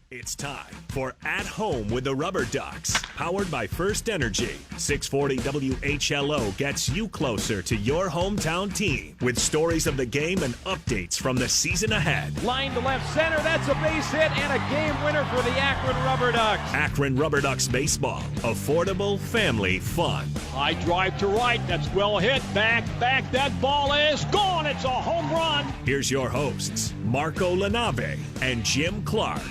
It's time for At Home with the RubberDucks, powered by First Energy. 640 WHLO gets you closer to your hometown team with stories of the game and updates from the season ahead. Line to left center, that's a base hit and a game winner for the Akron RubberDucks. Akron RubberDucks baseball, affordable family fun. High drive to right, that's well hit, back, that ball is gone, it's a home run. Here's your hosts, Marco LaNave and Jim Clark.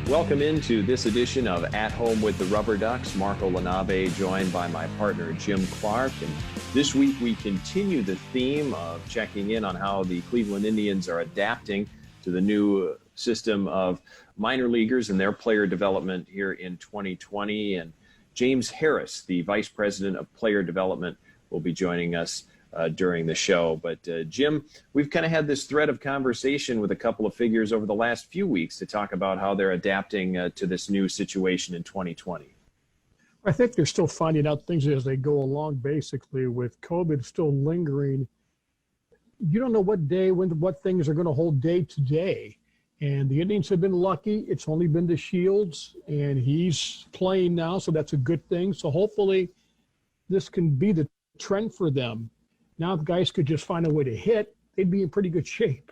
Welcome into this edition of At Home with the RubberDucks. Marco LaNave joined by my partner Jim Clark. And this week we continue the theme of checking in on how the Cleveland Indians are adapting to the new system of minor leaguers and their player development here in 2020. And James Harris, the Vice President of Player Development, will be joining us during the show. But Jim, we've kind of had this thread of conversation with a couple of figures over the last few weeks to talk about how they're adapting to this new situation in 2020. I think they're still finding out things as they go along, basically, with COVID still lingering. You don't know what day, what things are going to hold day to day. And the Indians have been lucky. It's only been to Shields, and he's playing now, so that's a good thing. So hopefully this can be the trend for them. Now, if guys could just find a way to hit, they'd be in pretty good shape.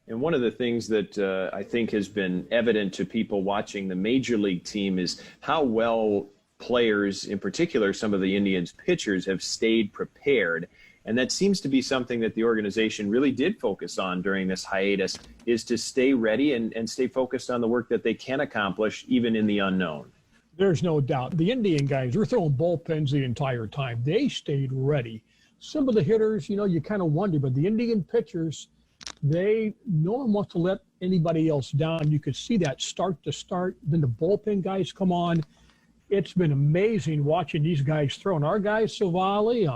And one of the things that I think has been evident to people watching the Major League team is how well players, in particular some of the Indians pitchers, have stayed prepared. And that seems to be something that the organization really did focus on during this hiatus, is to stay ready and stay focused on the work that they can accomplish, even in the unknown. There's no doubt. The Indian guys, they're throwing bullpens the entire time. They stayed ready. Some of the hitters, you kind of wonder, but the Indian pitchers, no one wants to let anybody else down. You could see that start to start. Then the bullpen guys come on. It's been amazing watching these guys throw. And our guys, Savali,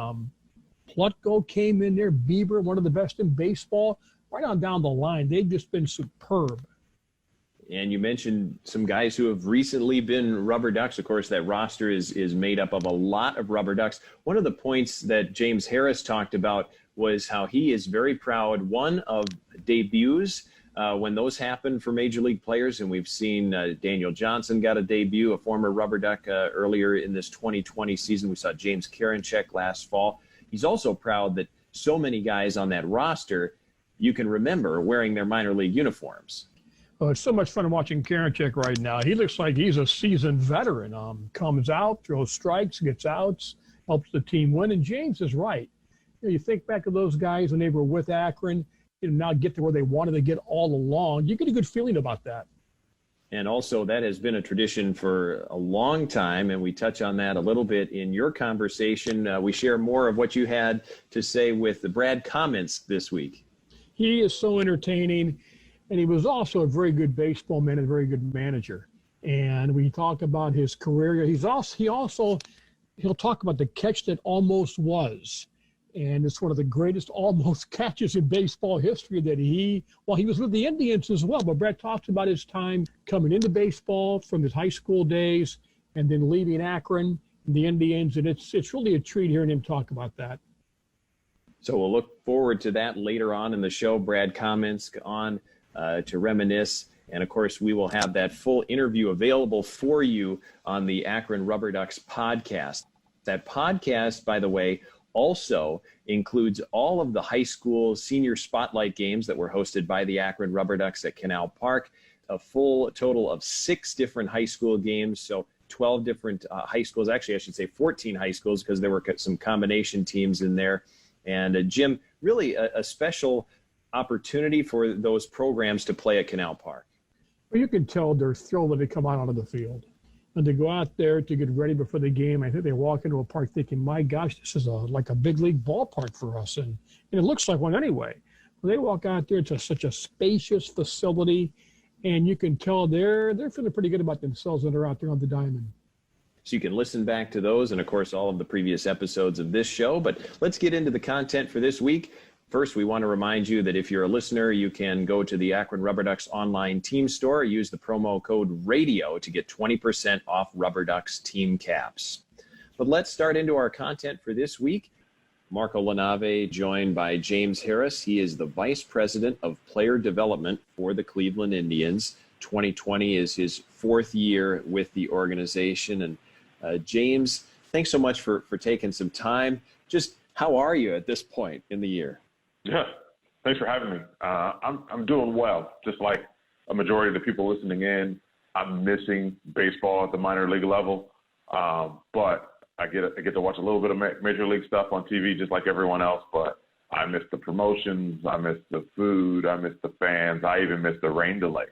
Plutko came in there, Bieber, one of the best in baseball, right on down the line. They've just been superb. And you mentioned some guys who have recently been RubberDucks. Of course, that roster is made up of a lot of RubberDucks. One of the points that James Harris talked about was how he is very proud, one, of debuts when those happen for Major League players. And we've seen Daniel Johnson got a debut, a former RubberDuck, earlier in this 2020 season. We saw James Karinchak last fall. He's also proud that so many guys on that roster you can remember wearing their minor league uniforms. Oh, it's so much fun watching Karinchak right now. He looks like he's a seasoned veteran. Comes out, throws strikes, gets outs, helps the team win. And James is right. You think back to those guys when they were with Akron, now get to where they wanted to get all along. You get a good feeling about that. And also, that has been a tradition for a long time, and we touch on that a little bit in your conversation. We share more of what you had to say with Brad Komminsk this week. He is so entertaining. And he was also a very good baseball man and a very good manager. And we talk about his career. He'll talk about the catch that almost was. And it's one of the greatest almost catches in baseball history that he was with the Indians as well. But Brett talks about his time coming into baseball from his high school days and then leaving Akron and the Indians. And it's really a treat hearing him talk about that. So we'll look forward to that later on in the show. Brad Komminsk on to reminisce. And, of course, we will have that full interview available for you on the Akron RubberDucks podcast. That podcast, by the way, also includes all of the high school senior spotlight games that were hosted by the Akron RubberDucks at Canal Park, a full total of 6 different high school games, so 12 different high schools. Actually, I should say 14 high schools because there were some combination teams in there. And, Jim, really a special opportunity for those programs to play at Canal Park. Well, you can tell they're thrilled when they come out onto the field. And to go out there to get ready before the game, I think they walk into a park thinking, my gosh, this is like a big league ballpark for us. And it looks like one anyway. When they walk out there, it's such a spacious facility. And you can tell they're feeling pretty good about themselves when they're out there on the diamond. So you can listen back to those and, of course, all of the previous episodes of this show. But let's get into the content for this week. First, we want to remind you that if you're a listener, you can go to the Akron RubberDucks online team store, use the promo code RADIO to get 20% off RubberDucks team caps. But let's start into our content for this week. Marco LaNave, joined by James Harris. He is the Vice President of Player Development for the Cleveland Indians. 2020 is his 4th year with the organization. And James, thanks so much for taking some time. Just how are you at this point in the year? Yeah, thanks for having me. I'm doing well. Just like a majority of the people listening in, I'm missing baseball at the minor league level, but I get to watch a little bit of major league stuff on TV just like everyone else. But I miss the promotions, I miss the food, I miss the fans, I even miss the rain delay.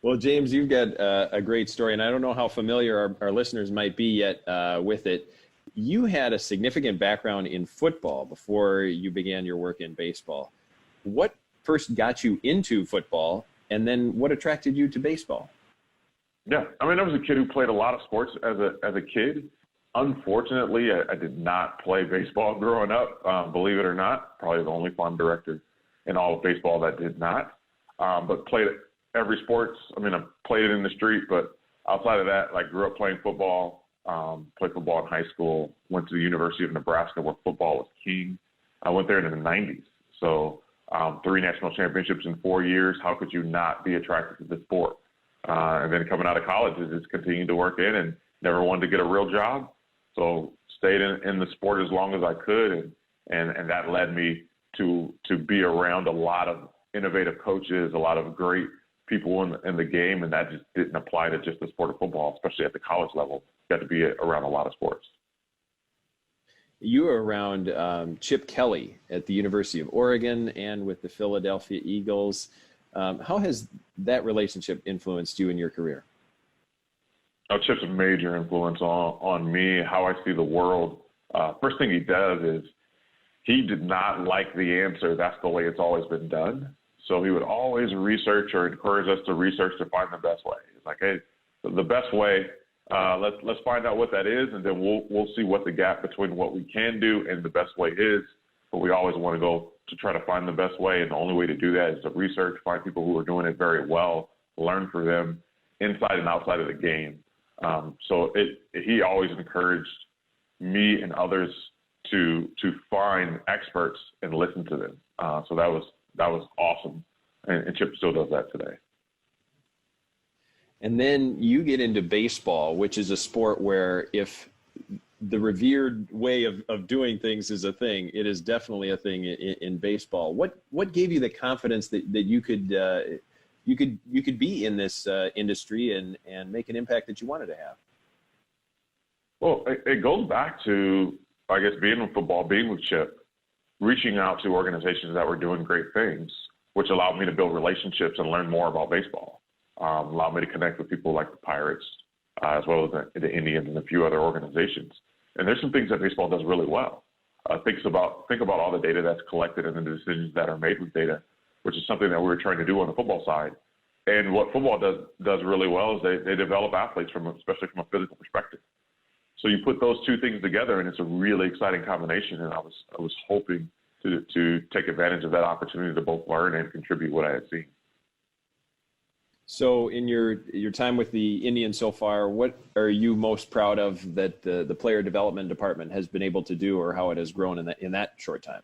Well, James, you've got a great story, and I don't know how familiar our listeners might be yet with it. You had a significant background in football before you began your work in baseball. What first got you into football, and then what attracted you to baseball? Yeah, I mean, I was a kid who played a lot of sports as a kid. Unfortunately, I did not play baseball growing up, believe it or not. Probably the only farm director in all of baseball that did not, but played every sports. I mean, I played it in the street, but outside of that, like, grew up playing football, played football in high school, went to the University of Nebraska where football was king. I went there in the 90s. So 3 national championships in 4 years. How could you not be attracted to the sport? And then coming out of college, just continued to work in and never wanted to get a real job. So stayed in the sport as long as I could, and that led me to be around a lot of innovative coaches, a lot of great people in the game, and that just didn't apply to just the sport of football, especially at the college level. You got to be around a lot of sports. You were around Chip Kelly at the University of Oregon and with the Philadelphia Eagles. How has that relationship influenced you in your career? Oh, Chip's a major influence on me, how I see the world. First thing he does is he did not like the answer, that's the way it's always been done. So he would always research or encourage us to research to find the best way. It's like, hey, the best way, let's find out what that is, and then we'll see what the gap between what we can do and the best way is. But we always want to go to try to find the best way, and the only way to do that is to research, find people who are doing it very well, learn from them inside and outside of the game. So he always encouraged me and others to find experts and listen to them. So that was awesome, and Chip still does that today. And then you get into baseball, which is a sport where if the revered way of doing things is a thing, it is definitely a thing in baseball. What gave you the confidence that you could be in this industry and make an impact that you wanted to have? Well, it goes back to, I guess, being with football, being with Chip, reaching out to organizations that were doing great things, which allowed me to build relationships and learn more about baseball. Allowed me to connect with people like the Pirates, as well as the Indians and a few other organizations. And there's some things that baseball does really well. Think about all the data that's collected and the decisions that are made with data, which is something that we were trying to do on the football side. And what football does really well is they develop athletes especially from a physical perspective. So you put those two things together, and it's a really exciting combination. And I was hoping to take advantage of that opportunity to both learn and contribute what I had seen. So in your time with the Indians so far, what are you most proud of that the player development department has been able to do, or how it has grown in that short time?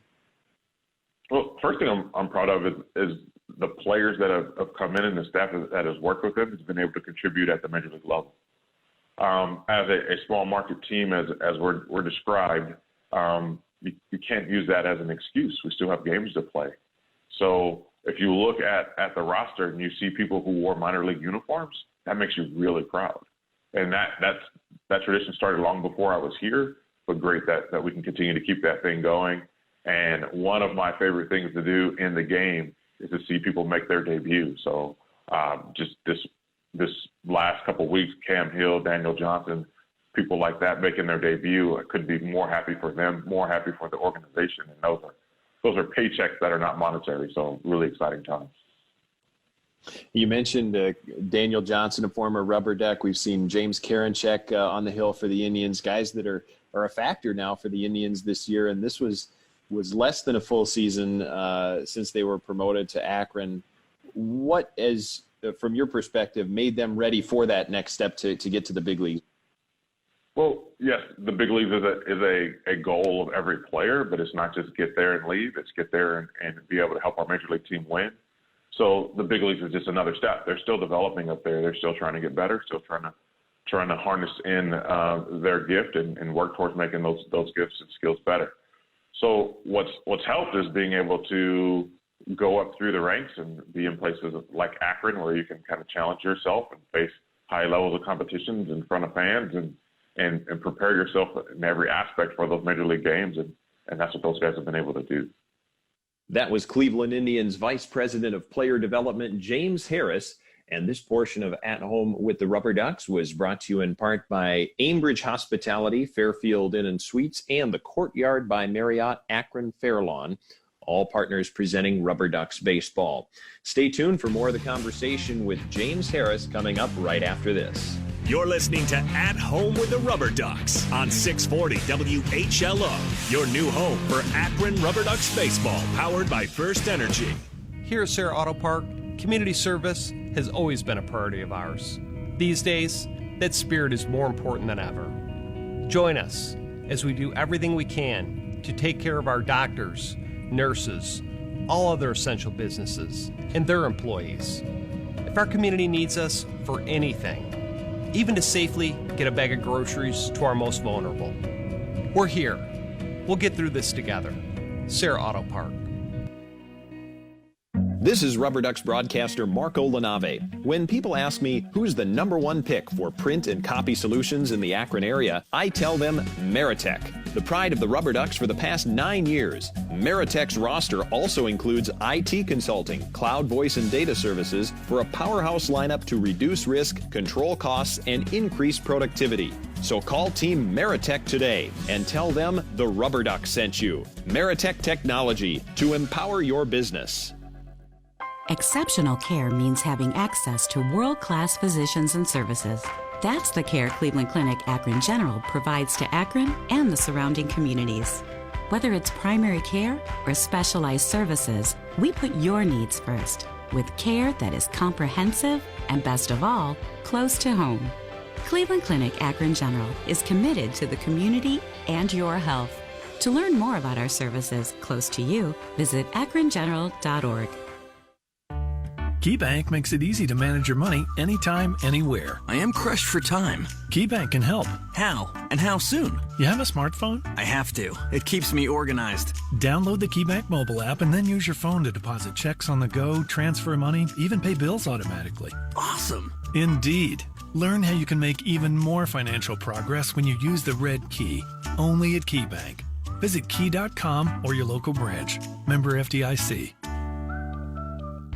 Well, first thing I'm proud of is the players that have come in and the staff that has worked with them has been able to contribute at the major league level. As a small market team, as we're described, you can't use that as an excuse. We still have games to play. So if you look at the roster and you see people who wore minor league uniforms, that makes you really proud. And that tradition started long before I was here, but great that we can continue to keep that thing going. And one of my favorite things to do in the game is to see people make their debut. So just this last couple of weeks, Cam Hill, Daniel Johnson, people like that making their debut, I couldn't be more happy for them, more happy for the organization. And those are paychecks that are not monetary, so really exciting times. You mentioned Daniel Johnson, a former rubber duck. We've seen James Karinchak on the hill for the Indians, guys that are a factor now for the Indians this year. And this was less than a full season since they were promoted to Akron. What, from your perspective, made them ready for that next step to get to the big league? Well, yes, the big leagues is a goal of every player, but it's not just get there and leave. It's get there and be able to help our major league team win. So the big leagues is just another step. They're still developing up there. They're still trying to get better, still trying to harness in their gift and work towards making those gifts and skills better. So what's helped is being able to go up through the ranks and be in places like Akron where you can kind of challenge yourself and face high levels of competitions in front of fans and prepare yourself in every aspect for those major league games. And that's what those guys have been able to do. That was Cleveland Indians Vice President of Player Development, James Harris. And this portion of At Home with the RubberDucks was brought to you in part by Aimbridge Hospitality, Fairfield Inn and Suites, and the Courtyard by Marriott Akron Fairlawn, all partners presenting RubberDucks baseball. Stay tuned for more of the conversation with James Harris coming up right after this. You're listening to At Home with the RubberDucks on 640 WHLO, your new home for Akron RubberDucks baseball, powered by First Energy. Here at Sarah Auto Park, community service has always been a priority of ours. These days, that spirit is more important than ever. Join us as we do everything we can to take care of our doctors, nurses, all other essential businesses, and their employees. If our community needs us for anything, even to safely get a bag of groceries to our most vulnerable, we're here. We'll get through this together. Sarah Auto Park. This is RubberDucks broadcaster Marco LaNave. When people ask me who's the #1 pick for print and copy solutions in the Akron area, I tell them Meritech, the pride of the RubberDucks for the past 9 years. Meritech's roster also includes IT consulting, cloud voice and data services for a powerhouse lineup to reduce risk, control costs, and increase productivity. So call Team Meritech today and tell them the RubberDucks sent you. Meritech Technology to empower your business. Exceptional care means having access to world-class physicians and services. That's the care Cleveland Clinic Akron General provides to Akron and the surrounding communities. Whether it's primary care or specialized services, we put your needs first with care that is comprehensive and, best of all, close to home. Cleveland Clinic Akron General is committed to the community and your health. To learn more about our services close to you, visit akrongeneral.org. KeyBank makes it easy to manage your money anytime, anywhere. I am crushed for time. KeyBank can help. How? And how soon? You have a smartphone? I have to. It keeps me organized. Download the KeyBank mobile app and then use your phone to deposit checks on the go, transfer money, even pay bills automatically. Awesome. Indeed. Learn how you can make even more financial progress when you use the Red Key, only at KeyBank. Visit key.com or your local branch. Member FDIC.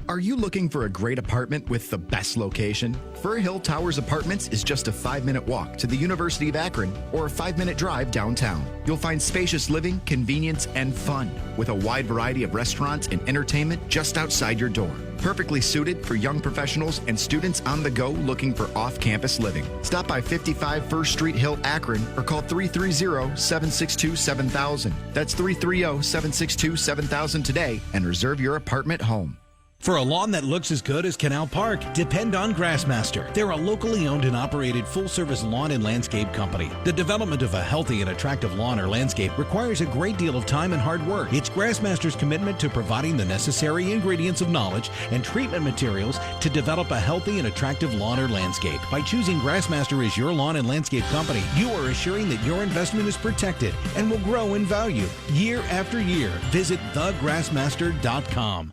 Are you looking for a great apartment with the best location? Fir Hill Towers Apartments is just a 5-minute walk to the University of Akron or a 5-minute drive downtown. You'll find spacious living, convenience, and fun with a wide variety of restaurants and entertainment just outside your door. Perfectly suited for young professionals and students on the go looking for off-campus living. Stop by 55 First Street Hill, Akron, or call 330-762-7000. That's 330-762-7000 today and reserve your apartment home. For a lawn that looks as good as Canal Park, depend on Grassmaster. They're a locally owned and operated full-service lawn and landscape company. The development of a healthy and attractive lawn or landscape requires a great deal of time and hard work. It's Grassmaster's commitment to providing the necessary ingredients of knowledge and treatment materials to develop a healthy and attractive lawn or landscape. By choosing Grassmaster as your lawn and landscape company, you are assuring that your investment is protected and will grow in value year after year. Visit thegrassmaster.com.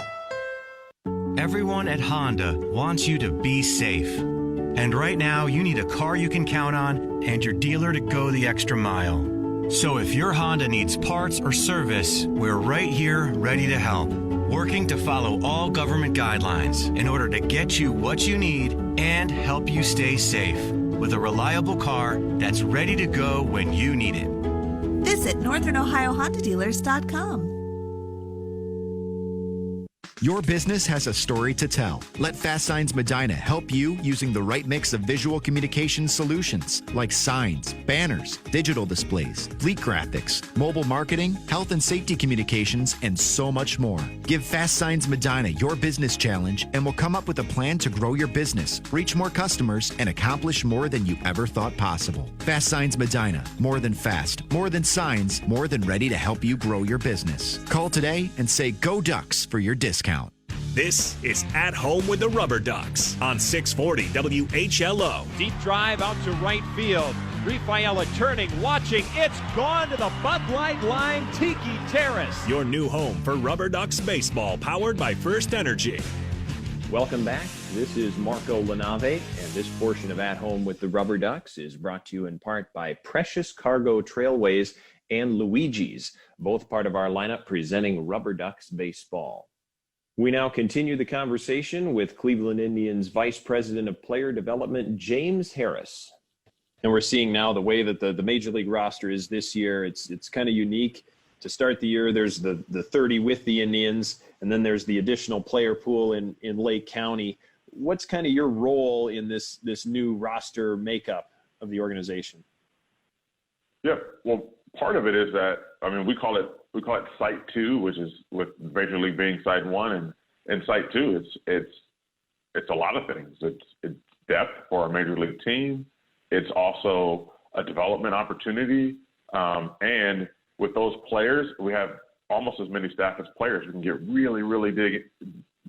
Everyone at Honda wants you to be safe. And right now, you need a car you can count on and your dealer to go the extra mile. So if your Honda needs parts or service, we're right here ready to help. Working to follow all government guidelines in order to get you what you need and help you stay safe with a reliable car that's ready to go when you need it. Visit NorthernOhioHondaDealers.com. Your business has a story to tell. Let Fast Signs Medina help you using the right mix of visual communication solutions like signs, banners, digital displays, fleet graphics, mobile marketing, health and safety communications, and so much more. Give Fast Signs Medina your business challenge and we'll come up with a plan to grow your business, reach more customers, and accomplish more than you ever thought possible. Fast Signs Medina. More than fast, more than signs, more than ready to help you grow your business. Call today and say Go Ducks for your discount. This is At Home with the RubberDucks on 640 WHLO. Deep drive out to right field. Rafaela turning, watching. It's gone to the Bud Light line. Tiki Terrace. Your new home for RubberDucks baseball, powered by First Energy. Welcome back. This is Marco LaNave, and this portion of At Home with the RubberDucks is brought to you in part by Precious Cargo Trailways and Luigi's, both part of our lineup presenting RubberDucks baseball. We now continue the conversation with Cleveland Indians Vice President of Player Development, James Harris. And we're seeing now the way that the Major League roster is this year. It's kind of unique. To start the year, there's the 30 with the Indians, and then there's the additional player pool in Lake County. What's kind of your role in this new roster makeup of the organization? Yeah, well, part of it is that, we call it Site 2, which is with Major League being Site 1, and Site 2, it's a lot of things. It's depth for our Major League team. It's also a development opportunity. And with those players, we have almost as many staff as players. We can get really, really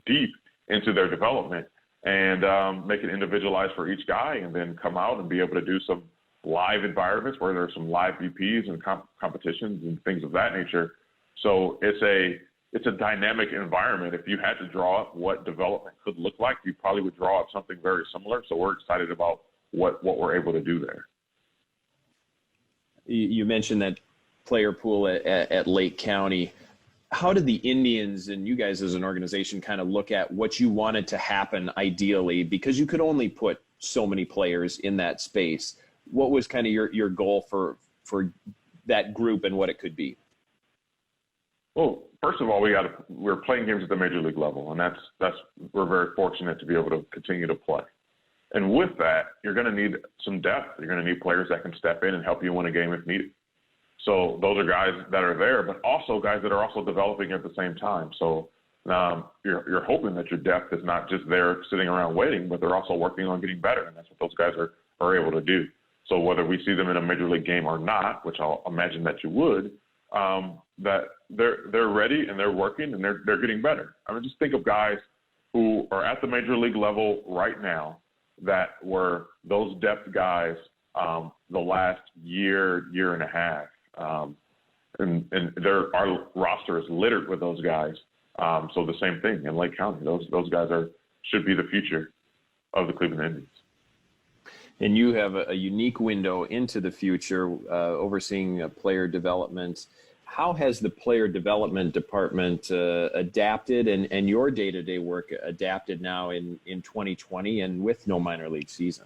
deep into their development and make it individualized for each guy, and then come out and be able to do some live environments where there's some live VPs and competitions and things of that nature. So it's a dynamic environment. If you had to draw up what development could look like, you probably would draw up something very similar. So we're excited about what we're able to do there. You mentioned that player pool at Lake County. How did the Indians and you guys as an organization kind of look at what you wanted to happen ideally, because you could only put so many players in that space? What was kind of your goal for that group and what it could be? Well, first of all, we're playing games at the Major League level, and that's we're very fortunate to be able to continue to play. And with that, you're going to need some depth. You're going to need players that can step in and help you win a game if needed. So those are guys that are there, but also guys that are also developing at the same time. So you're hoping that your depth is not just there sitting around waiting, but they're also working on getting better, and that's what those guys are able to do. So whether we see them in a Major League game or not, which I'll imagine that you would, that they're ready and they're working and they're getting better. Just think of guys who are at the Major League level right now that were those depth guys the last year and a half. And our roster is littered with those guys. So the same thing in Lake County. Those guys should be the future of the Cleveland Indians. And you have a unique window into the future, overseeing player development. How has the player development department adapted and your day-to-day work adapted now in 2020 and with no minor league season?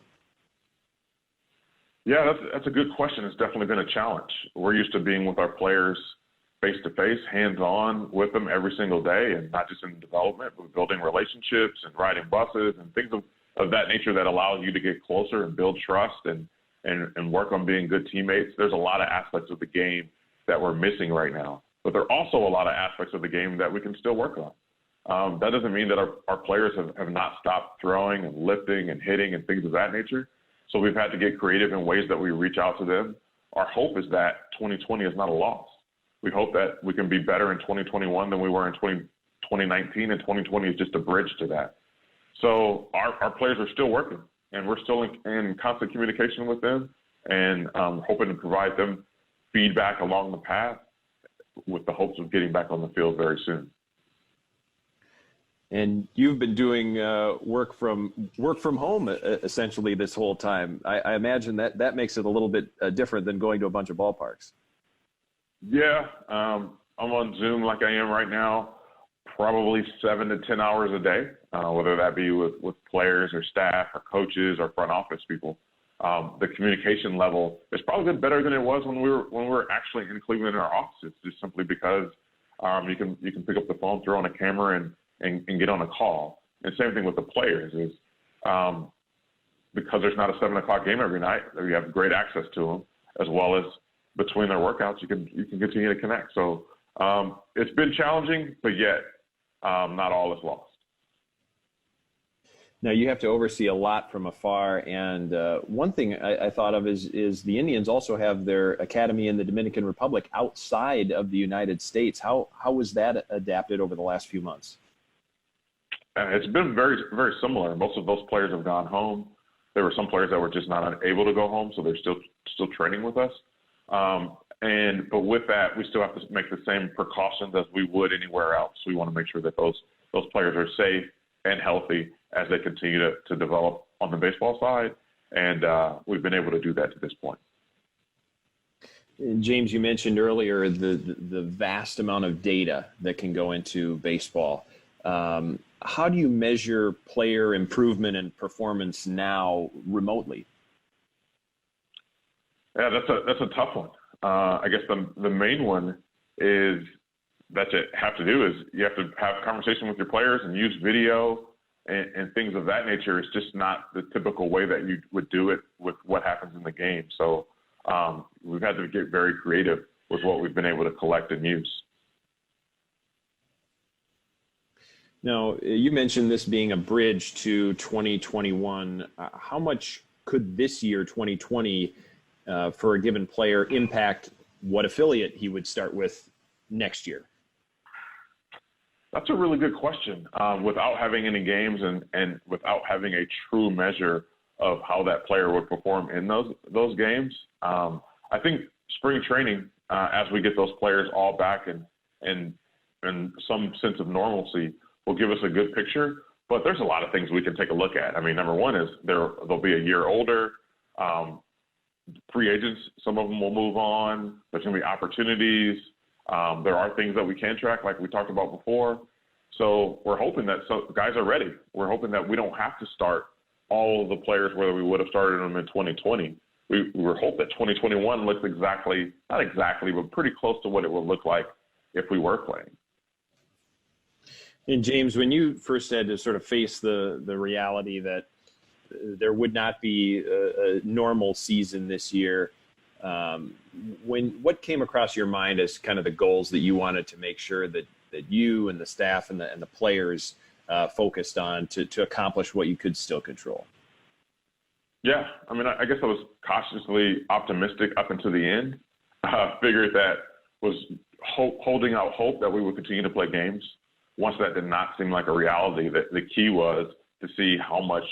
Yeah, that's a good question. It's definitely been a challenge. We're used to being with our players face-to-face, hands-on with them every single day, and not just in development, but building relationships and riding buses and things of that nature that allows you to get closer and build trust and work on being good teammates. There's a lot of aspects of the game that we're missing right now, but there are also a lot of aspects of the game that we can still work on. That doesn't mean that our players have not stopped throwing and lifting and hitting and things of that nature. So we've had to get creative in ways that we reach out to them. Our hope is that 2020 is not a loss. We hope that we can be better in 2021 than we were in 2019, and 2020 is just a bridge to that. So our players are still working, and we're still in constant communication with them, and hoping to provide them feedback along the path with the hopes of getting back on the field very soon. And you've been doing work from home essentially this whole time. I imagine that makes it a little bit different than going to a bunch of ballparks. Yeah, I'm on Zoom like I am right now, probably 7 to 10 hours a day, whether that be with players or staff or coaches or front office people. The communication level is probably been better than it was when we were actually in Cleveland in our offices, just simply because you can pick up the phone, throw on a camera, and get on a call. And same thing with the players is because there's not a 7 o'clock game every night, you have great access to them, as well as between their workouts, you can continue to connect. So it's been challenging, but yet not all is lost. Now you have to oversee a lot from afar, and one thing I thought of is the Indians also have their academy in the Dominican Republic outside of the United States. How was that adapted over the last few months? it's been very, very similar. Most of those players have gone home. There were some players that were just not able to go home, so they're still training with us. But with that, we still have to make the same precautions as we would anywhere else. We want to make sure that those players are safe and healthy as they continue to develop on the baseball side, and we've been able to do that to this point. James, you mentioned earlier the vast amount of data that can go into baseball. How do you measure player improvement and performance now remotely? Yeah, that's a tough one. I guess the main one is that you have to do is you have to have conversation with your players and use video and things of that nature. It's just not the typical way that you would do it with what happens in the game. So we've had to get very creative with what we've been able to collect and use. Now, you mentioned this being a bridge to 2021. How much could this year, 2020, for a given player impact what affiliate he would start with next year? That's a really good question. Without having any games and without having a true measure of how that player would perform in those games, I think spring training, as we get those players all back and some sense of normalcy, will give us a good picture. But there's a lot of things we can take a look at. I mean, number one is they'll be a year older. Free agents, some of them will move on. There's going to be opportunities. There are things that we can track, like we talked about before. So we're hoping that guys are ready. We're hoping that we don't have to start all of the players where we would have started them in 2020. We hope that 2021 looks not exactly, but pretty close to what it would look like if we were playing. And James, when you first had to sort of face the reality that there would not be a normal season this year, what came across your mind as kind of the goals that you wanted to make sure that you and the staff and the players focused on to accomplish what you could still control? Yeah, I mean, I guess I was cautiously optimistic up until the end. Figured that was holding out hope that we would continue to play games. Once that did not seem like a reality, that the key was to see how much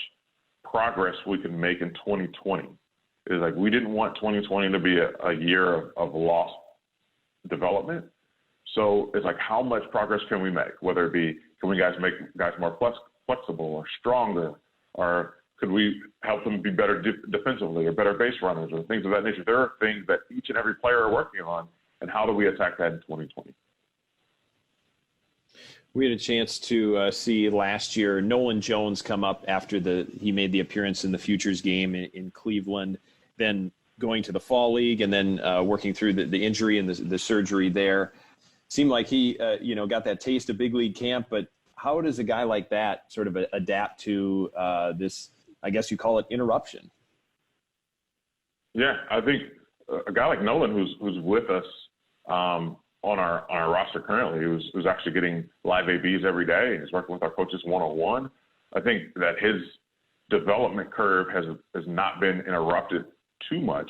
progress we could make in 2020. It was like we didn't want 2020 to be a year of lost development. So it's like, how much progress can we make? Whether it be, can we make guys more flexible or stronger, or could we help them be better defensively or better base runners or things of that nature? There are things that each and every player are working on, and how do we attack that in 2020? We had a chance to see last year Nolan Jones come up after he made the appearance in the Futures game in Cleveland, then going to the Fall League and then working through the injury and the surgery there. Seemed like he got that taste of big league camp, but how does a guy like that sort of adapt to this, I guess you call it, interruption? Yeah, I think a guy like Nolan, who's with us on our roster currently, who's actually getting live ABs every day. He's working with our coaches one-on-one. I think that his development curve has not been interrupted too much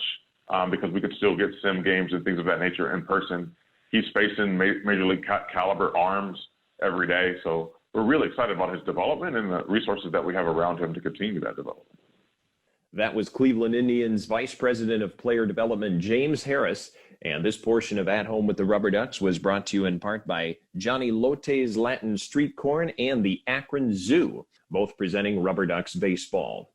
because we could still get sim games and things of that nature in person. He's facing major league caliber arms every day. So we're really excited about his development and the resources that we have around him to continue that development. That was Cleveland Indians Vice President of Player Development, James Harris. And this portion of At Home with the RubberDucks was brought to you in part by Johnny Lote's Latin Street Corn and the Akron Zoo, both presenting RubberDucks baseball.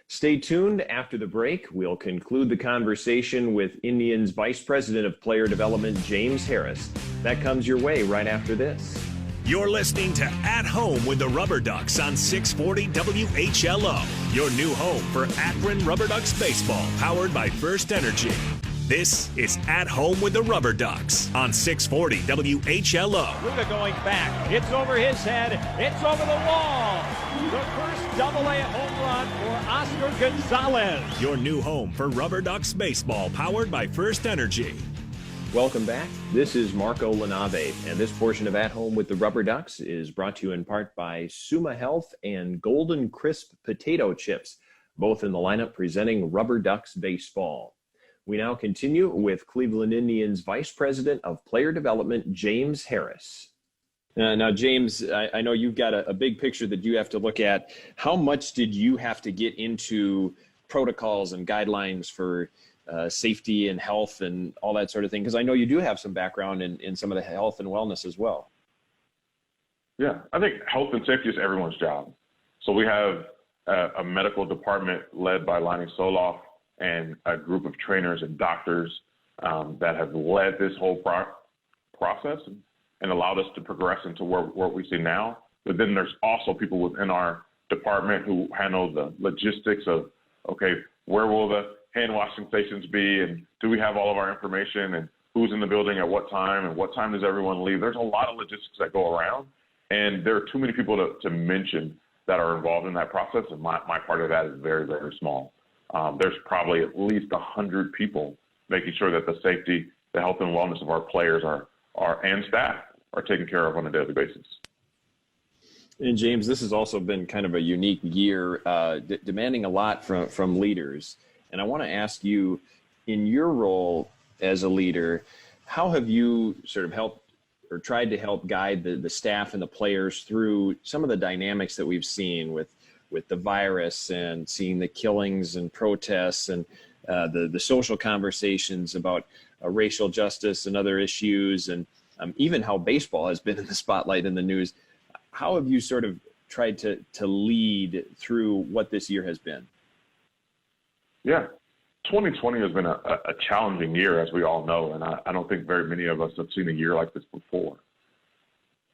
Stay tuned. After the break, we'll conclude the conversation with Indians Vice President of Player Development, James Harris. That comes your way right after this. You're listening to At Home with the RubberDucks on 640 WHLO, your new home for Akron RubberDucks baseball, powered by First Energy. This is At Home with the RubberDucks on 640 WHLO. Ruda going back. It's over his head. It's over the wall. The first Double-A home run for Oscar Gonzalez. Your new home for RubberDucks baseball, powered by First Energy. Welcome back. This is Marco LaNave, and this portion of At Home with the RubberDucks is brought to you in part by Suma Health and Golden Crisp Potato Chips, both in the lineup presenting RubberDucks baseball. We now continue with Cleveland Indians Vice President of Player Development, James Harris. Now, James, I know you've got a big picture that you have to look at. How much did you have to get into protocols and guidelines for safety and health and all that sort of thing? Because I know you do have some background in some of the health and wellness as well. Yeah, I think health and safety is everyone's job. So we have a medical department led by Lonnie Soloff and a group of trainers and doctors that have led this whole process and allowed us to progress into where we see now. But then there's also people within our department who handle the logistics of, okay, where will the hand washing stations be, and do we have all of our information, and who's in the building at what time, and what time does everyone leave? There's a lot of logistics that go around, and there are too many people to mention that are involved in that process, and my part of that is very, very small. There's probably at least 100 people making sure that the safety, the health and wellness of our players and staff are taken care of on a daily basis. And James, this has also been kind of a unique year, demanding a lot from leaders. And I want to ask you, in your role as a leader, how have you sort of helped or tried to help guide the staff and the players through some of the dynamics that we've seen with the virus and seeing the killings and protests and the social conversations about racial justice and other issues, and even how baseball has been in the spotlight in the news? How have you sort of tried to lead through what this year has been? Yeah, 2020 has been a challenging year, as we all know, and I don't think very many of us have seen a year like this before.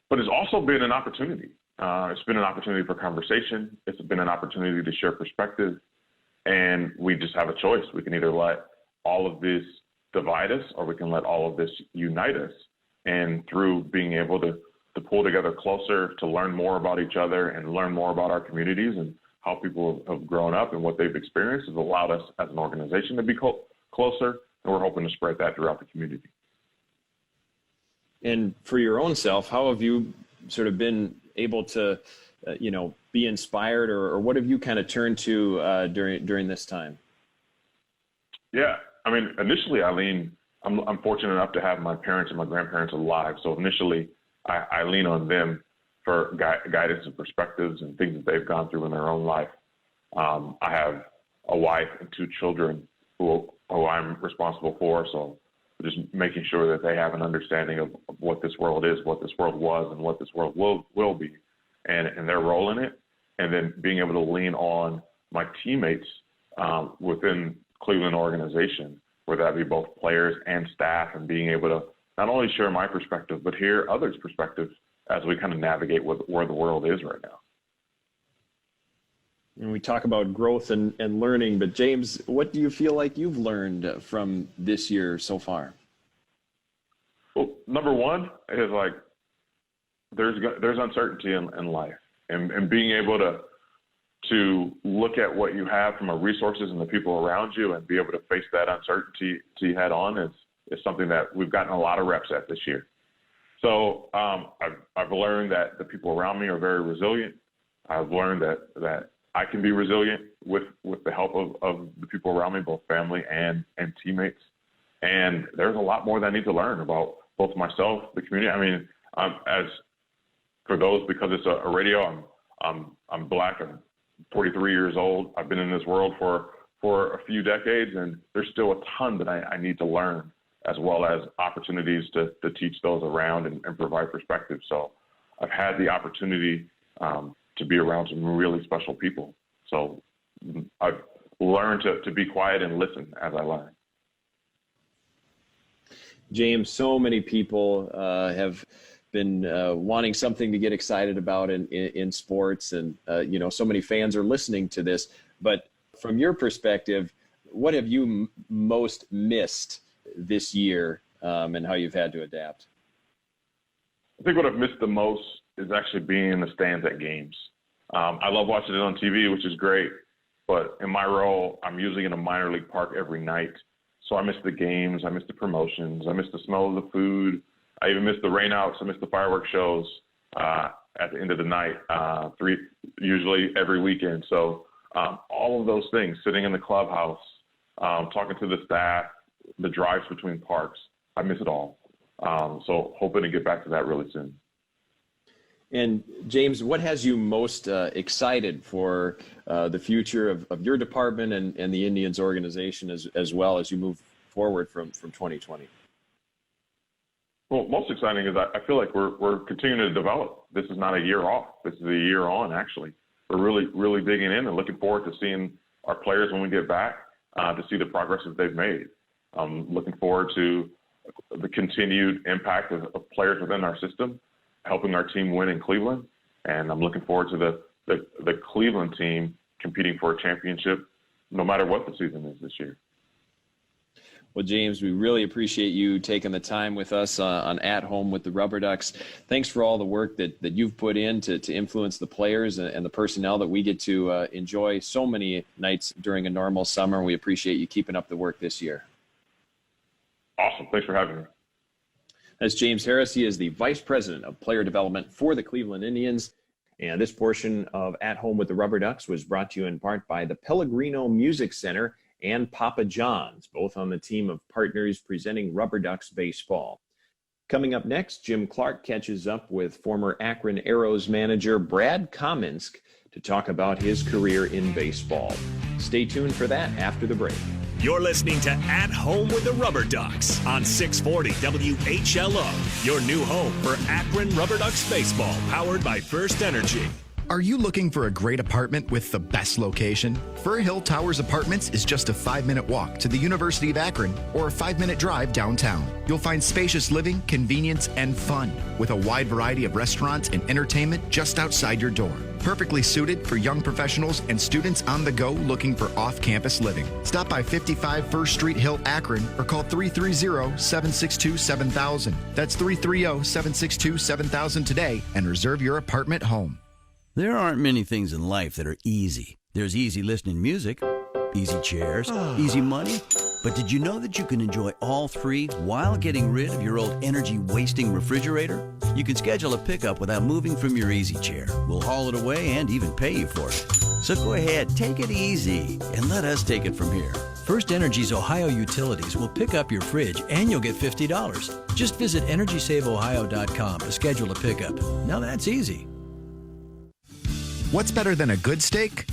But it's also been an opportunity. It's been an opportunity for conversation. It's been an opportunity to share perspective, and we just have a choice. We can either let all of this divide us, or we can let all of this unite us. And through being able to pull together closer, to learn more about each other and learn more about our communities and how people have grown up and what they've experienced, has allowed us as an organization to be closer, and we're hoping to spread that throughout the community. And for your own self, how have you sort of been able to, be inspired, or what have you kind of turned to during this time? Yeah, I mean, initially, I'm fortunate enough to have my parents and my grandparents alive. So initially, I lean on them for guidance and perspectives and things that they've gone through in their own life. I have a wife and 2 children who I'm responsible for. So just making sure that they have an understanding of what this world is, what this world was, and what this world will be, and their role in it. And then being able to lean on my teammates within Cleveland organization, whether that be both players and staff, and being able to not only share my perspective, but hear others' perspectives as we kind of navigate where the world is right now. And we talk about growth and learning, but James, what do you feel like you've learned from this year so far? Well, number one is like there's uncertainty in life, and being able to look at what you have from the resources and the people around you and be able to face that uncertainty head on is something that we've gotten a lot of reps at this year. So I've learned that the people around me are very resilient. I've learned that I can be resilient with the help of the people around me, both family and teammates. And there's a lot more that I need to learn about both myself, the community. I mean, as for those, because it's a radio, I'm Black. I'm 43 years old. I've been in this world for a few decades, and there's still a ton that I need to learn, as well as opportunities to teach those around and provide perspective. So I've had the opportunity to be around some really special people. So I've learned to be quiet and listen as I learn. James, so many people have been wanting something to get excited about in sports, and so many fans are listening to this. But from your perspective, what have you most missed this year, and how you've had to adapt? I think what I've missed the most is actually being in the stands at games. I love watching it on TV, which is great, but in my role, I'm usually in a minor league park every night. So I miss the games, I miss the promotions, I miss the smell of the food, I even miss the rainouts, I miss the fireworks shows at the end of the night, usually every weekend. So all of those things, sitting in the clubhouse, talking to the staff, the drives between parks, I miss it all. So hoping to get back to that really soon. And James, what has you most excited for the future of your department and the Indians organization as well as you move forward from 2020? Well, most exciting is I feel like we're continuing to develop. This is not a year off. This is a year on, actually. We're really digging in and looking forward to seeing our players when we get back to see the progress that they've made. Looking forward to the continued impact of players within our system, helping our team win in Cleveland. And I'm looking forward to the Cleveland team competing for a championship no matter what the season is this year. Well, James, we really appreciate you taking the time with us on At Home with the RubberDucks. Thanks for all the work that you've put in to influence the players and the personnel that we get to enjoy so many nights during a normal summer. We appreciate you keeping up the work this year. Awesome. Thanks for having me. That's James Harris. He is the Vice President of Player Development for the Cleveland Indians. And this portion of At Home with the RubberDucks was brought to you in part by the Pellegrino Music Center and Papa John's, both on the team of partners presenting RubberDucks baseball. Coming up next, Jim Clark catches up with former Akron Aeros manager Brad Komminsk to talk about his career in baseball. Stay tuned for that after the break. You're listening to At Home with the RubberDucks on 640 WHLO, your new home for Akron RubberDucks baseball, powered by First Energy. Are you looking for a great apartment with the best location? Fir Hill Towers Apartments is just a 5-minute walk to the University of Akron or a 5-minute drive downtown. You'll find spacious living, convenience, and fun with a wide variety of restaurants and entertainment just outside your door. Perfectly suited for young professionals and students on the go looking for off-campus living. Stop by 55 First Street Hill, Akron, or call 330-762-7000. That's 330-762-7000 today and reserve your apartment home. There aren't many things in life that are easy. There's easy listening music, easy chairs, easy money. But did you know that you can enjoy all three while getting rid of your old energy-wasting refrigerator? You can schedule a pickup without moving from your easy chair. We'll haul it away and even pay you for it. So go ahead, take it easy, and let us take it from here. First Energy's Ohio Utilities will pick up your fridge and you'll get $50. Just visit EnergySaveOhio.com to schedule a pickup. Now that's easy. What's better than a good steak?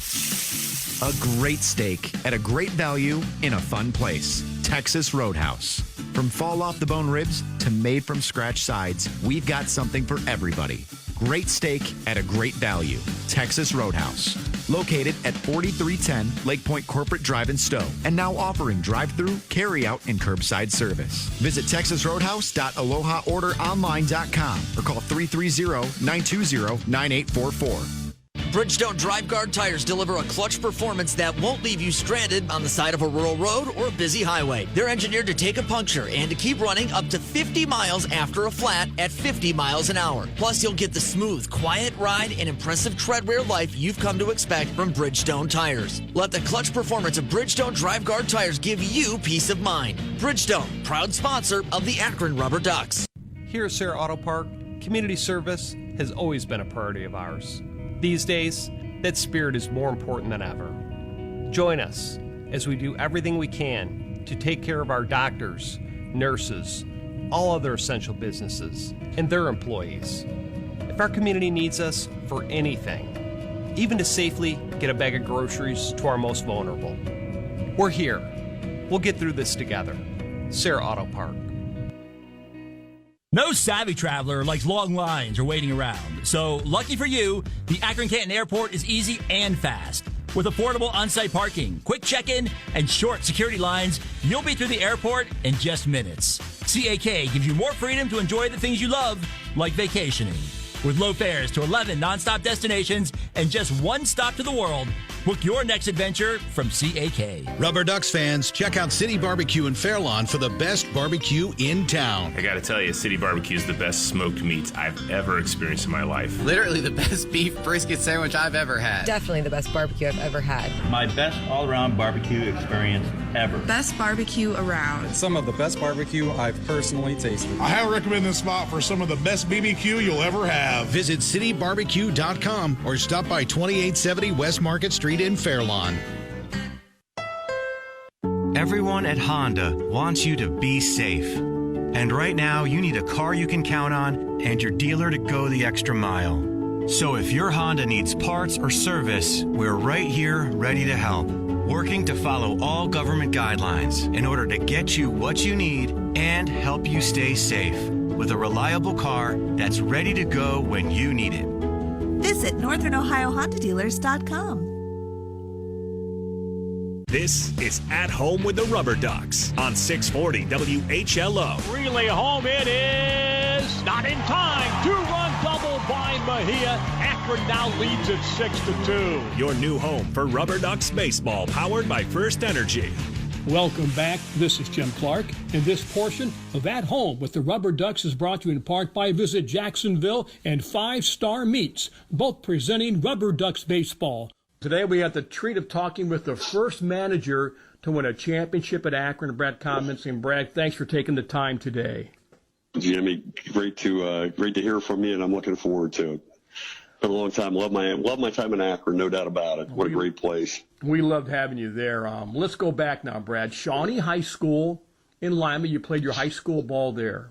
A great steak at a great value in a fun place. Texas Roadhouse. From fall-off-the-bone ribs to made-from-scratch sides, we've got something for everybody. Great steak at a great value. Texas Roadhouse. Located at 4310 Lake Point Corporate Drive in Stowe, and now offering drive-through, carry-out, and curbside service. Visit TexasRoadhouse.AlohaOrderOnline.com or call 330-920-9844. Bridgestone Drive Guard tires deliver a clutch performance that won't leave you stranded on the side of a rural road or a busy highway. They're engineered to take a puncture and to keep running up to 50 miles after a flat at 50 miles an hour. Plus, you'll get the smooth, quiet ride and impressive tread wear life you've come to expect from Bridgestone tires. Let the clutch performance of Bridgestone Drive Guard tires give you peace of mind. Bridgestone, proud sponsor of the Akron RubberDucks. Here at Sarah Auto Park, community service has always been a priority of ours. These days, that spirit is more important than ever. Join us as we do everything we can to take care of our doctors, nurses, all other essential businesses, and their employees. If our community needs us for anything, even to safely get a bag of groceries to our most vulnerable, we're here. We'll get through this together. Sarah Auto Park. No savvy traveler likes long lines or waiting around. So, lucky for you, the Akron-Canton Airport is easy and fast. With affordable on-site parking, quick check-in, and short security lines, you'll be through the airport in just minutes. CAK gives you more freedom to enjoy the things you love, like vacationing. With low fares to 11 nonstop destinations and just one stop to the world, book your next adventure from CAK. RubberDucks fans, check out City Barbecue in Fairlawn for the best barbecue in town. I gotta tell you, City Barbecue is the best smoked meats I've ever experienced in my life. Literally the best beef brisket sandwich I've ever had. Definitely the best barbecue I've ever had. My best all-around barbecue experience ever. Best barbecue around. Some of the best barbecue I've personally tasted. I highly recommend this spot for some of the best BBQ you'll ever have. Visit citybarbecue.com or stop by 2870 West Market Street in Fairlawn. Everyone at Honda wants you to be safe. And right now, you need a car you can count on and your dealer to go the extra mile. So if your Honda needs parts or service, we're right here ready to help. Working to follow all government guidelines in order to get you what you need and help you stay safe with a reliable car that's ready to go when you need it. Visit NorthernOhioHondaDealers.com. This is At Home with the RubberDucks on 640 WHLO. Relay home, it is not in time. Two-run double by Mejia. Akron now leads it 6-2. Your new home for RubberDucks baseball, powered by First Energy. Welcome back. This is Jim Clark, and this portion of At Home with the RubberDucks is brought to you in part by Visit Jacksonville and 5 Star Meats, both presenting RubberDucks baseball. Today we have the treat of talking with the first manager to win a championship at Akron, Brad Komminsk. And Brad, thanks for taking the time today. Jimmy, great to hear from you, and I'm looking forward to it. Been a long time. Love my time in Akron, no doubt about it. What a great place. We loved having you there. Let's go back now, Brad. Shawnee High School in Lima. You played your high school ball there.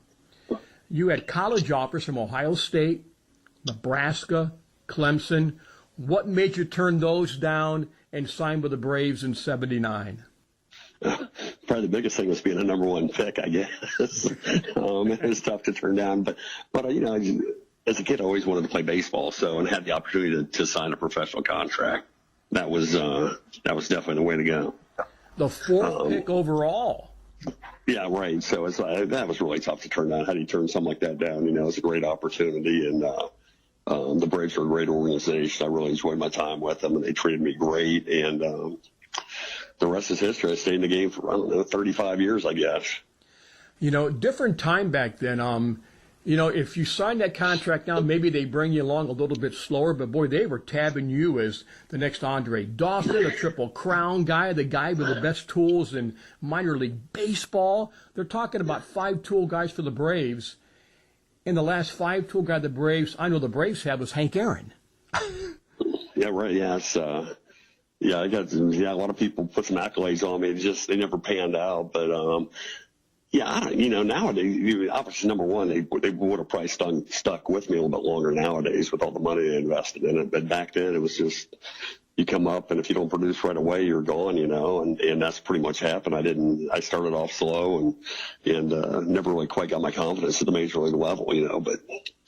You had college offers from Ohio State, Nebraska, Clemson. What made you turn those down and sign with the Braves in '79? Probably the biggest thing was being a number 1 pick, I guess. It was tough to turn down, but you know, as a kid, I always wanted to play baseball, and had the opportunity to sign a professional contract. That was definitely the way to go. The 4th pick overall. Yeah, right. So that was really tough to turn down. How do you turn something like that down? You know, it's a great opportunity, and the Braves are a great organization. I really enjoyed my time with them, and they treated me great. And the rest is history. I stayed in the game for, 35 years, I guess. You know, different time back then. You know, if you sign that contract now, maybe they bring you along a little bit slower. But, boy, they were tabbing you as the next Andre Dawson, a Triple Crown guy, the guy with the best tools in minor league baseball. They're talking about 5 tool guys for the Braves. And the last 5 tool guy the Braves, I know the Braves had, was Hank Aaron. Yeah, right. Yeah, it's, a lot of people put some accolades on me. They never panned out. But, nowadays, obviously, number one, they would have probably stuck with me a little bit longer nowadays with all the money they invested in it. But back then, it was just, you come up, and if you don't produce right away, you're gone, and that's pretty much happened. I started off slow and never really quite got my confidence at the major league level, but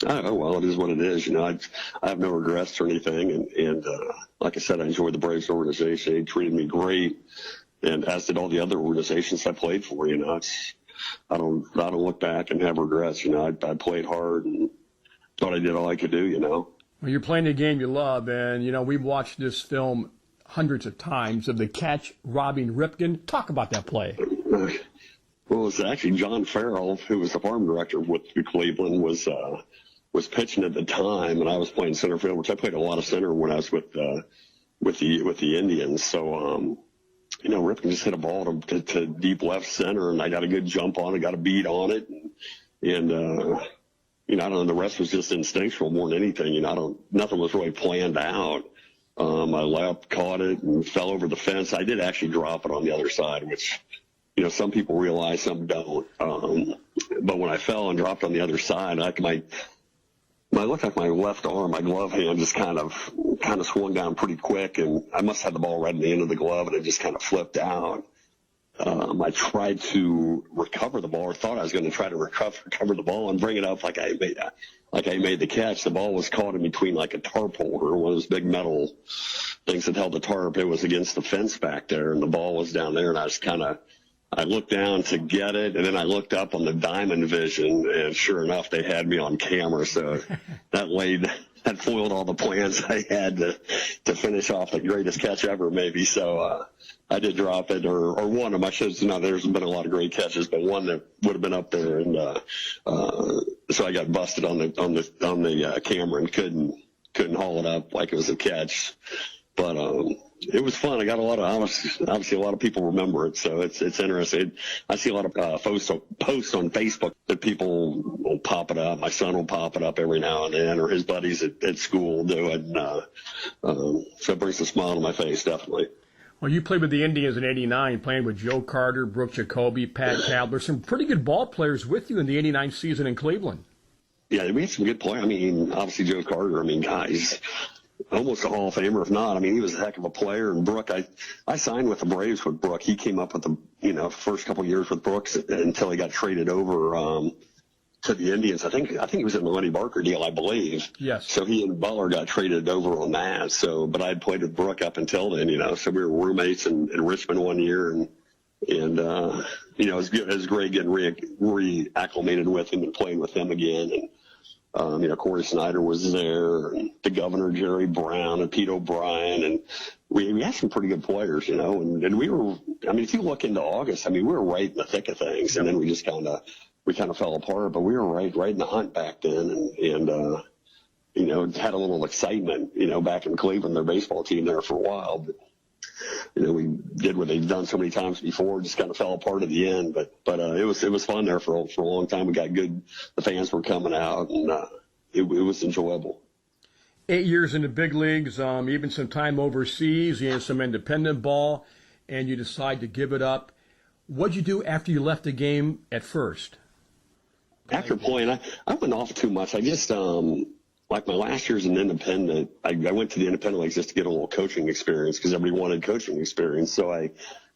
it is what it is. I have no regrets or anything. And like I said, I enjoyed the Braves organization. They treated me great, and as did all the other organizations I played for. I don't look back and have regrets. I played hard and thought I did all I could do. Well, you're playing the game you love, and, we've watched this film hundreds of times of the catch robbing Ripken. Talk about that play. Well, it's actually John Farrell, who was the farm director with Cleveland, was pitching at the time, and I was playing center field, which I played a lot of center when I was with the Indians. So, Ripken just hit a ball to deep left center, and I got a good jump on it, got a beat on it, and I don't know, the rest was just instinctual more than anything. Nothing was really planned out. I leapt, caught it, and fell over the fence. I did actually drop it on the other side, which, some people realize, some don't. But when I fell and dropped on the other side, I looked like my left arm, my glove hand just kind of swung down pretty quick, and I must have the ball right in the end of the glove, and it just kind of flipped out. I tried to recover the ball, or thought I was going to try to recover the ball and bring it up like I made the catch. The ball was caught in between like a tarp holder, one of those big metal things that held the tarp. It was against the fence back there, and the ball was down there, and I looked down to get it, and then I looked up on the diamond vision, and sure enough, they had me on camera. So that foiled all the plans I had to finish off the greatest catch ever, maybe. So I did drop it, or one of them. I should have. There's been a lot of great catches, but one that would have been up there, and so I got busted on the camera and couldn't haul it up like it was a catch. But it was fun. I got obviously a lot of people remember it, so it's interesting. I see a lot of posts on Facebook that people will pop it up. My son will pop it up every now and then, or his buddies at school do it. So it brings a smile to my face, definitely. Well, you played with the Indians in '89, playing with Joe Carter, Brooke Jacoby, Pat Tabler, some pretty good ball players with you in the '89 season in Cleveland. Yeah, we had some good players. I mean, obviously Joe Carter. I mean, guys, almost a Hall of Famer, if not. I mean, he was a heck of a player. And Brooke, I signed with the Braves with Brooke. He came up with the, first couple of years with Brooks until he got traded over to the Indians. I think he was in the Lenny Barker deal, I believe. Yes. So he and Butler got traded over on that. So, but I had played with Brooke up until then, so we were roommates in Richmond one year, and it was good. It was great getting reacclimated with him and playing with him again. And Corey Snyder was there, and the governor, Jerry Brown, and Pete O'Brien, and we had some pretty good players, and we were, I mean, if you look into August, I mean, we were right in the thick of things, and then we just kind of fell apart, but we were right in the hunt back then, and had a little excitement, back in Cleveland, their baseball team there for a while, but we did what they've done so many times before, just kind of fell apart at the end. But it was fun there for a long time. We got good. The fans were coming out, and it was enjoyable. 8 years in the big leagues, even some time overseas. You had some independent ball, and you decide to give it up. What'd you do after you left the game at first? After playing, I went off too much. I just like my last year as an independent, I went to the independent leagues just to get a little coaching experience because everybody wanted coaching experience. So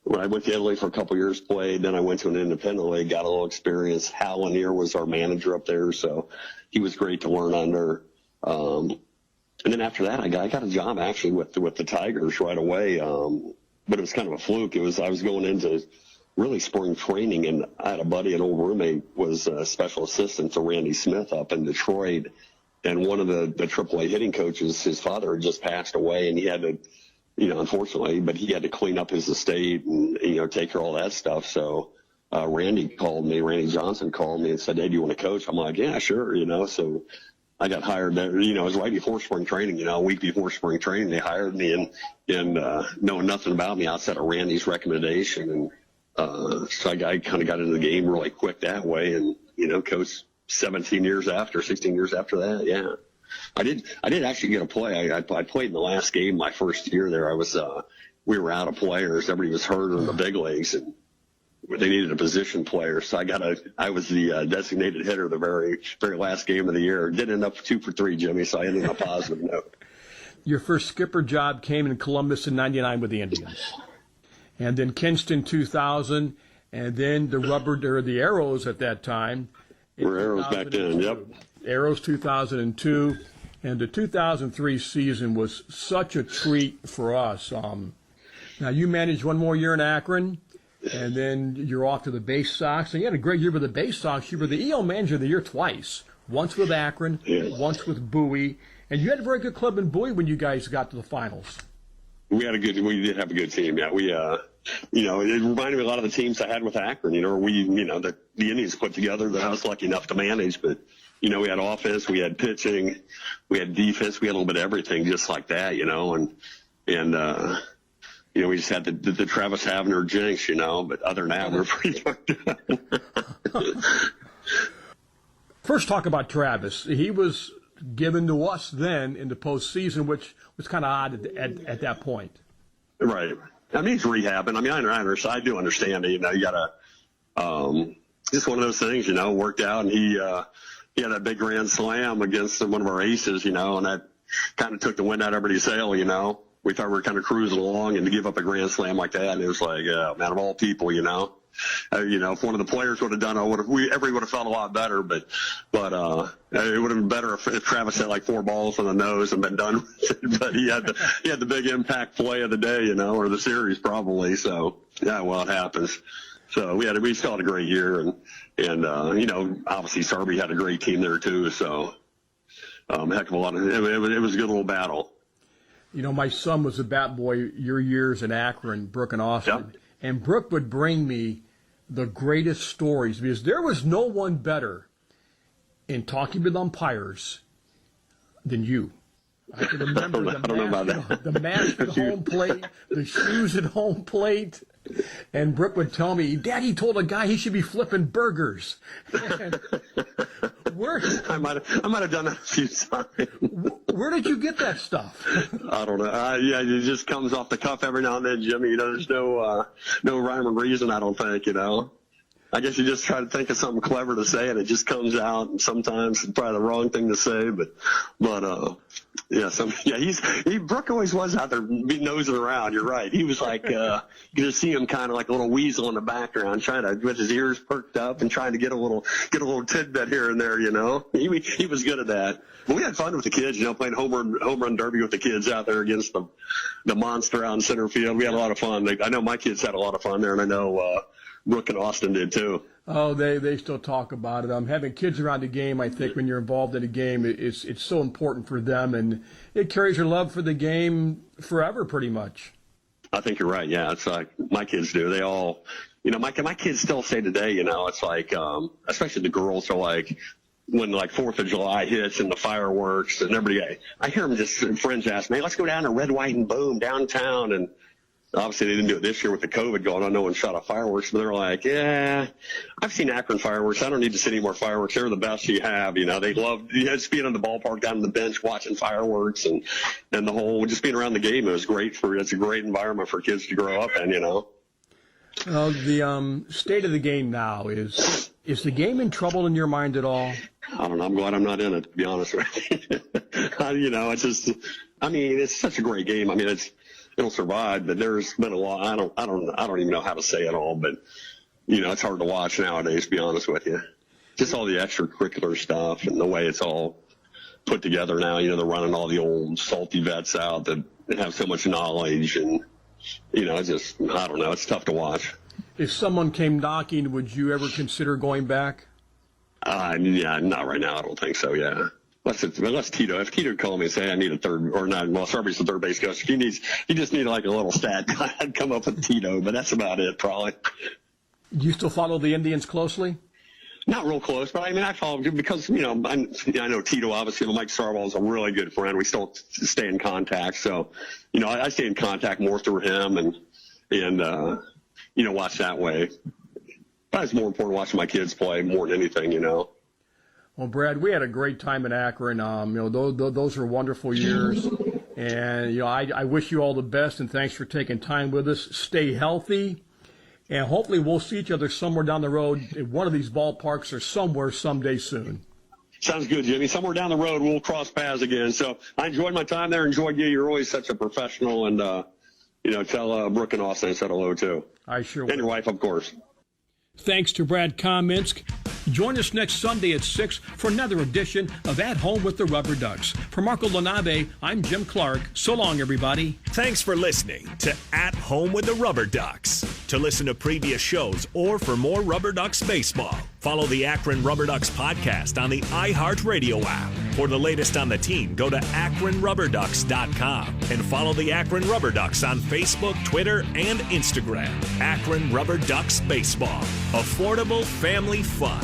when I went to Italy for a couple of years, played, then I went to an independent league, got a little experience. Hal Lanier was our manager up there, so he was great to learn under. And then after that, I got a job actually with the Tigers right away. But it was kind of a fluke. I was going into really spring training, and I had a buddy, an old roommate, was a special assistant to Randy Smith up in Detroit. And one of the AAA hitting coaches, his father had just passed away, and he had to, unfortunately, but he had to clean up his estate and, take care of all that stuff. So Randy Johnson called me and said, "Hey, do you want to coach?" I'm like, "Yeah, sure," So I got hired there. It was right before spring training, a week before spring training. They hired me, and knowing nothing about me outside of Randy's recommendation. And so I kind of got into the game really quick that way, and, coached 16 years after that. Yeah. I did actually get a play. I played in the last game my first year there. We were out of players. Everybody was hurt in the big leagues, and they needed a position player. So I was the designated hitter the very, very last game of the year. Did end up 2 for 3, Jimmy. So I ended on a positive note. Your first skipper job came in Columbus in '99 with the Indians, and then Kinston 2000, and then the Aeros at that time. We're Aeros back then, yep. Aeros 2002, and the 2003 season was such a treat for us. Now, you managed one more year in Akron, and then you're off to the Bay Sox, and you had a great year with the Bay Sox. You were the EL Manager of the Year twice, once with Akron, once with Bowie, and you had a very good club in Bowie when you guys got to the finals. We did have a good team, yeah. It reminded me a lot of the teams I had with Akron, the Indians put together that I was lucky enough to manage. But, we had offense, we had pitching, we had defense, we had a little bit of everything just like that, and we just had the Travis Havner jinx, but other than that, we're pretty good. First, talk about Travis. He was given to us then in the postseason, which was kind of odd at that point. Right. I mean, he's rehabbing. I mean, I do understand it. You got to just one of those things, worked out, and he had that big grand slam against one of our aces, and that kind of took the wind out of everybody's sail, We thought we were kind of cruising along, and to give up a grand slam like that, it was like, man, of all people, if one of the players would have done it, everybody would have felt a lot better, but it would have been better if Travis had like 4 balls on the nose and been done with it. But he had the big impact play of the day, or the series probably. So yeah, well, it happens. So we still had a great year, and obviously Sarby had a great team there too. So heck of a lot of it was a good little battle. My son was a bat boy your years in Akron, Brooke and Austin. Yep. And Brooke would bring me the greatest stories because there was no one better in talking with umpires than you. I can remember the mask at home plate, the shoes at home plate. And Brooke would tell me, Daddy told a guy he should be flipping burgers. I might have done that a few times. Where did you get that stuff? I don't know. It just comes off the cuff every now and then, Jimmy. There's no rhyme or reason, I don't think, I I guess you just try to think of something clever to say, and it just comes out. And sometimes it's probably the wrong thing to say, but Brooke always was out there nosing around. You're right. He was like, you just see him kind of like a little weasel in the background, trying to, with his ears perked up and trying to get a little tidbit here and there. He was good at that. But we had fun with the kids, playing home run derby with the kids out there against the monster out in center field. We had a lot of fun. I know my kids had a lot of fun there, and I know Brooke and Austin did too. Oh, they still talk about it. Having kids around the game, I think when you're involved in a game, it's so important for them, and it carries your love for the game forever, pretty much. I think you're right. Yeah, it's like my kids do. They all, my kids still say today, it's like, especially the girls are like, when like 4th of July hits and the fireworks and everybody, I hear them friends ask me, hey, let's go down to Red, White, and Boom downtown. And obviously they didn't do it this year with the COVID going on. No one shot off fireworks, but they're like, yeah, I've seen Akron fireworks. I don't need to see any more fireworks. They're the best you have. They love just being on the ballpark, down on the bench, watching fireworks and the whole, just being around the game. It's a great environment for kids to grow up in, Well, the state of the game now is the game in trouble in your mind at all? I don't know. I'm glad I'm not in it, to be honest with you. It's just, it's such a great game. It'll survive, but there's been a lot. I don't even know how to say it all, but it's hard to watch nowadays, to be honest with you. Just all the extracurricular stuff and the way it's all put together now. They're running all the old salty vets out that have so much knowledge, and it's just, I don't know. It's tough to watch. If someone came knocking, would you ever consider going back? Yeah, not right now. I don't think so. Yeah. Unless Tito, if Tito called me and say I need a third, or not, well, Sarby's the third base coach. If he just needed like a little stat guy, I'd come up with Tito, but that's about it, probably. Do you still follow the Indians closely? Not real close, but I follow because, I know Tito, obviously, Mike Sarwell is a really good friend. We still stay in contact. So, I stay in contact more through him and watch that way. But it's more important watching my kids play more than anything, Well, Brad, we had a great time in Akron. Those were wonderful years. And, I wish you all the best, and thanks for taking time with us. Stay healthy, and hopefully we'll see each other somewhere down the road at one of these ballparks or somewhere someday soon. Sounds good, Jimmy. Somewhere down the road, we'll cross paths again. So I enjoyed my time there, enjoyed you. You're always such a professional, and, tell Brooke and Austin I said hello, too. I sure will. And your wife, of course. Thanks to Brad Komminsk. Join us next Sunday at 6 for another edition of At Home with the RubberDucks. For Marco LaNave, I'm Jim Clark. So long, everybody. Thanks for listening to At Home with the RubberDucks. To listen to previous shows or for more RubberDucks baseball, follow the Akron RubberDucks podcast on the iHeartRadio app. For the latest on the team, go to AkronRubberDucks.com and follow the Akron RubberDucks on Facebook, Twitter, and Instagram. Akron RubberDucks Baseball. Affordable family fun.